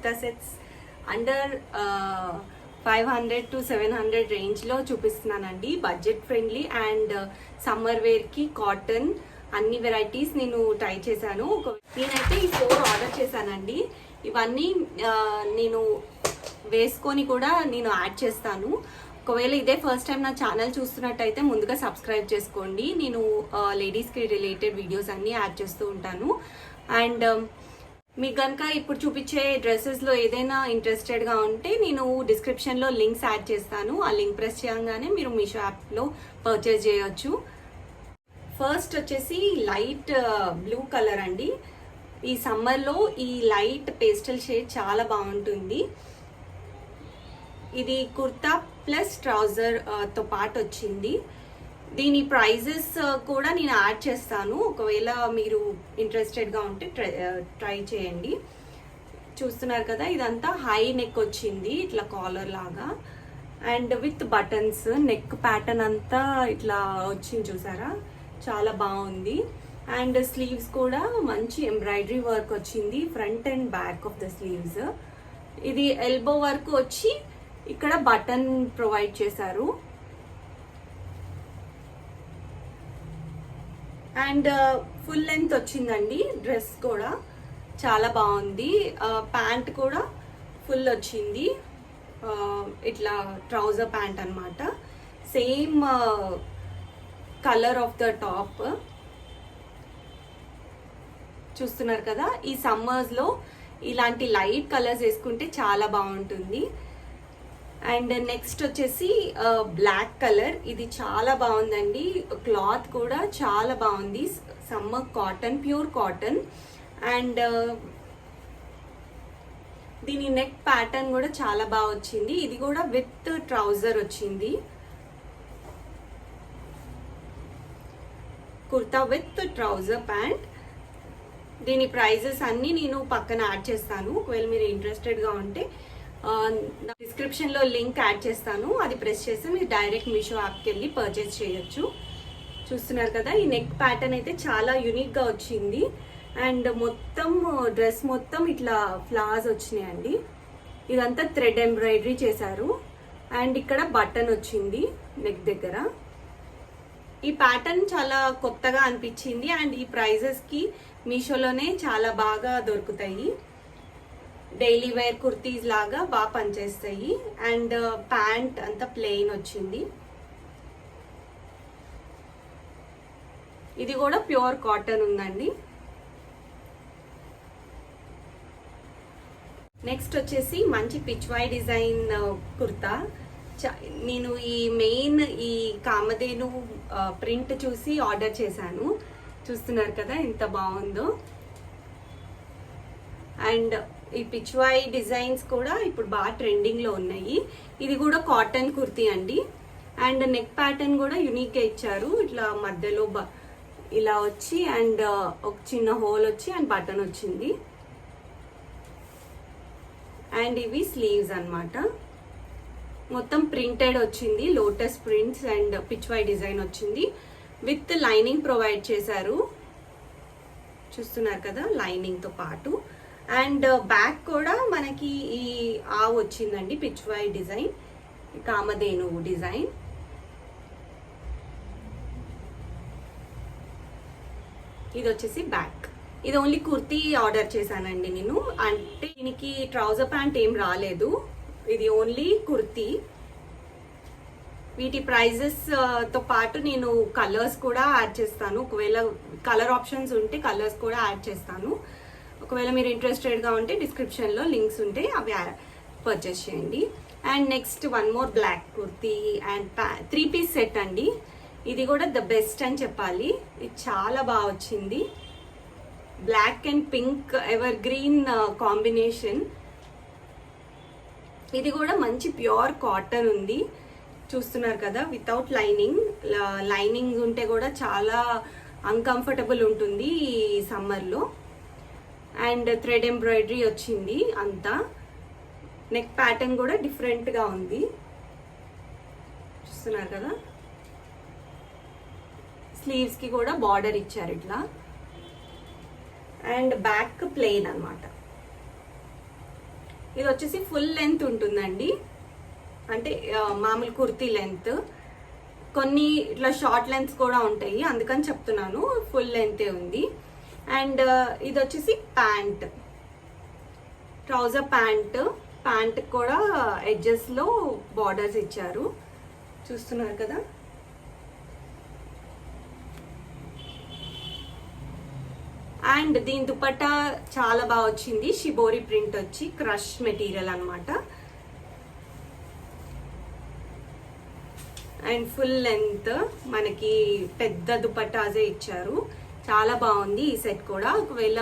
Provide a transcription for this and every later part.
Kurta sets under 500 to 700 రేంజ్లో చూపిస్తున్నానండి. Budget friendly and summer వేర్కి కాటన్ అన్ని వెరైటీస్ నేను ట్రై చేశాను. నేనైతే ఈ 4 ఆర్డర్ చేశానండి. ఇవన్నీ నేను వేసుకొని కూడా నేను యాడ్ చేస్తాను. ఒకవేళ ఇదే ఫస్ట్ టైం నా ఛానల్ చూస్తున్నట్టయితే ముందుగా సబ్స్క్రైబ్ చేసుకోండి. నేను లేడీస్కి రిలేటెడ్ వీడియోస్ అన్నీ యాడ్ చేస్తూ ఉంటాను. అండ్ మీకు కనుక ఇప్పుడు చూపించే డ్రెస్సెస్లో ఏదైనా ఇంట్రెస్టెడ్గా ఉంటే నేను డిస్క్రిప్షన్లో లింక్స్ యాడ్ చేస్తాను. ఆ లింక్ ప్రెస్ చేయగానే మీరు మీషో యాప్లో పర్చేస్ చేయొచ్చు. ఫస్ట్ వచ్చేసి లైట్ బ్లూ కలర్ అండి. ఈ సమ్మర్లో ఈ లైట్ పేస్టల్ షేడ్ చాలా బాగుంటుంది. ఇది కుర్తా ప్లస్ ట్రౌజర్ తో పాటు వచ్చింది. దీని ప్రైజెస్ కూడా నేను యాడ్ చేస్తాను. ఒకవేళ మీరు ఇంట్రెస్టెడ్గా ఉంటే ట్రై చేయండి. చూస్తున్నారు కదా, ఇదంతా హై నెక్ వచ్చింది, ఇట్లా కాలర్ లాగా and with buttons. Neck pattern అంతా ఇట్లా వచ్చింది, చూసారా, చాలా బాగుంది. అండ్ స్లీవ్స్ కూడా మంచి ఎంబ్రాయిడరీ వర్క్ వచ్చింది, front and back of the sleeves. ఇది ఎల్బో వర్క్ వచ్చి ఇక్కడ బటన్ ప్రొవైడ్ చేశారు. అండ్ ఫుల్ లెంత్ వచ్చిందండి. డ్రెస్ కూడా చాలా బాగుంది. ప్యాంట్ కూడా ఫుల్ వచ్చింది, ఇట్లా ట్రౌజర్ ప్యాంట్ అన్నమాట. Same colour of the top. చూస్తున్నారు కదా, ఈ సమ్మర్స్లో ఇలాంటి లైట్ కలర్స్ వేసుకుంటే చాలా బాగుంటుంది. అండ్ నెక్స్ట్ వచ్చేసి బ్లాక్ కలర్. ఇది చాలా బాగుందండి. క్లాత్ కూడా చాలా బాగుంది. Summer cotton, pure cotton. And దీని నెక్ ప్యాటర్న్ కూడా చాలా బాగా వచ్చింది. ఇది కూడా విత్ ట్రౌజర్ వచ్చింది. Kurta with trouser pant. దీని ప్రైజెస్ అన్నీ నేను పక్కన యాడ్ చేస్తాను. ఒకవేళ మీరు ఇంట్రెస్టెడ్గా ఉంటే డిస్క్రిప్షన్లో లింక్ యాడ్ చేస్తాను. అది ప్రెస్ చేసి మీరు డైరెక్ట్ మీషో యాప్కి వెళ్ళి పర్చేస్ చేయొచ్చు. చూస్తున్నారు కదా, ఈ నెక్ ప్యాటర్న్ అయితే చాలా యూనిక్గా వచ్చింది. అండ్ మొత్తం డ్రెస్ మొత్తం ఇట్లా ఫ్లవర్స్ వచ్చినాయండి. ఇదంతా థ్రెడ్ ఎంబ్రాయిడరీ చేశారు. అండ్ ఇక్కడ బటన్ వచ్చింది నెక్ దగ్గర. ఈ ప్యాటర్న్ చాలా కొత్తగా అనిపించింది. అండ్ ఈ ప్రైజెస్కి మీషోలోనే చాలా బాగా దొరుకుతాయి. డైలీ వేర్ కుర్తీస్ లాగా బాగా పనిచేస్తాయి. అండ్ ప్యాంట్ అంతా ప్లెయిన్ వచ్చింది. ఇది కూడా ప్యూర్ కాటన్ ఉందండి. నెక్స్ట్ వచ్చేసి మంచి పిచ్వై డిజైన్ కుర్తా. నేను ఈ మెయిన్ ఈ కామధేను ప్రింట్ చూసి ఆర్డర్ చేశాను. చూస్తున్నారు కదా ఎంత బాగుందో. అండ్ ఈ పిచ్వై డిజైన్స్ కూడా ఇప్పుడు బాగా ట్రెండింగ్లో ఉన్నాయి. ఇది కూడా కాటన్ కుర్తీ అండి. అండ్ నెక్ ప్యాటర్న్ కూడా యూనిక్గా ఇచ్చారు. ఇట్లా మధ్యలో ఇలా వచ్చి అండ్ ఒక చిన్న హోల్ వచ్చి అండ్ బటన్ వచ్చింది. అండ్ ఇవి స్లీవ్స్ అన్నమాట. మొత్తం ప్రింటెడ్ వచ్చింది, lotus prints and Pichwai design వచ్చింది. విత్ లైనింగ్ ప్రొవైడ్ చేశారు. చూస్తున్నారు కదా, లైనింగ్తో పాటు. అండ్ బ్యాక్ కూడా మనకి ఈ ఆవు వచ్చిందండి, పిచ్వై డిజైన్, కామధేను డిజైన్. ఇది వచ్చేసి బ్యాక్. ఇది ఓన్లీ కుర్తీ ఆర్డర్ చేశానండి నేను. అంటే దీనికి ట్రౌజర్ ప్యాంట్ ఏం రాలేదు, ఇది ఓన్లీ కుర్తీ. వీటి ప్రైజెస్ తో పాటు నేను కలర్స్ కూడా యాడ్ చేస్తాను. ఒకవేళ కలర్ ఆప్షన్స్ ఉంటే కలర్స్ కూడా యాడ్ చేస్తాను. ఒకవేళ మీరు ఇంట్రెస్టెడ్గా ఉంటే డిస్క్రిప్షన్లో లింక్స్ ఉంటే అవి పర్చేస్ చేయండి. And next one more black kurti and 3 piece set అండి. ఇది కూడా ద బెస్ట్ అని చెప్పాలి. ఇది చాలా బాగా వచ్చింది. Black and pink evergreen combination. ఇది కూడా మంచి ప్యూర్ కాటన్ ఉంది. చూస్తున్నారు కదా, వితౌట్ లైనింగ్. లైనింగ్ ఉంటే కూడా చాలా అన్కంఫర్టబుల్ ఉంటుంది ఈ సమ్మర్లో. అండ్ థ్రెడ్ ఎంబ్రాయిడరీ వచ్చింది అంతా. నెక్ ప్యాటర్న్ కూడా డిఫరెంట్గా ఉంది. చూస్తున్నారు కదా, స్లీవ్స్కి కూడా బార్డర్ ఇచ్చారు ఇట్లా. అండ్ బ్యాక్ ప్లెయిన్ అన్నమాట. ఇది వచ్చేసి ఫుల్ లెంత్ ఉంటుందండి, అంటే మామూలు కుర్తీ లెంత్. కొన్ని ఇట్లా షార్ట్ లెంత్స్ కూడా ఉంటాయి, అందుకని చెప్తున్నాను. ఫుల్ లెంతే ఉంది. అండ్ ఇది వచ్చేసి ప్యాంట్, ట్రౌజర్ ప్యాంట్ కూడా ఎడ్జెస్ లో బార్డర్స్ ఇచ్చారు, చూస్తున్నారు కదా. అండ్ దీని దుపట్టా చాలా బాగా వచ్చింది, షిబోరి ప్రింట్ వచ్చి క్రష్ మెటీరియల్ అన్నమాట. అండ్ ఫుల్ లెంత్ మనకి పెద్ద దుపట్టాజే ఇచ్చారు, చాలా బాగుంది ఈ సెట్ కూడా. ఒకవేళ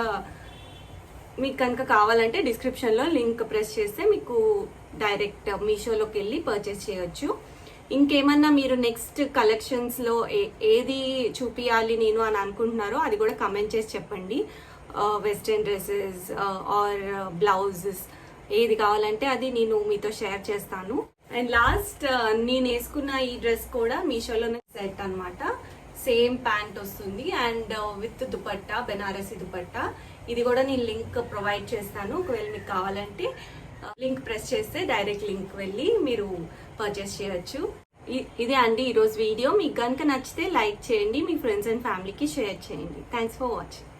మీకు కనుక కావాలంటే డిస్క్రిప్షన్లో లింక్ ప్రెస్ చేస్తే మీకు డైరెక్ట్ మీషోలోకి వెళ్ళి పర్చేస్ చేయొచ్చు. ఇంకేమన్నా మీరు నెక్స్ట్ కలెక్షన్స్లో ఏది చూపియాలి నేను అని అనుకుంటున్నారో అది కూడా కమెంట్ చేసి చెప్పండి. వెస్ట్రన్ డ్రెస్సెస్ ఆర్ బ్లౌజెస్ ఏది కావాలంటే అది నేను మీతో షేర్ చేస్తాను. అండ్ లాస్ట్ నేను వేసుకున్న ఈ డ్రెస్ కూడా మీషోలోనే సెట్ అన్నమాట. సేమ్ ప్యాంట్ వస్తుంది అండ్ విత్ దుపట్టా, బెనారసి దుపట్టా. ఇది కూడా నేను లింక్ ప్రొవైడ్ చేస్తాను, ఒకవేళ మీకు కావాలంటే లింక్ ప్రెస్ చేస్తే డైరెక్ట్ లింక్ వెళ్ళి మీరు పర్చేస్ చేయొచ్చు. ఇదే అండి ఈరోజు వీడియో. మీకు కనుక నచ్చితే లైక్ చేయండి, మీ ఫ్రెండ్స్ అండ్ ఫ్యామిలీకి షేర్ చేయండి. Thanks for watching.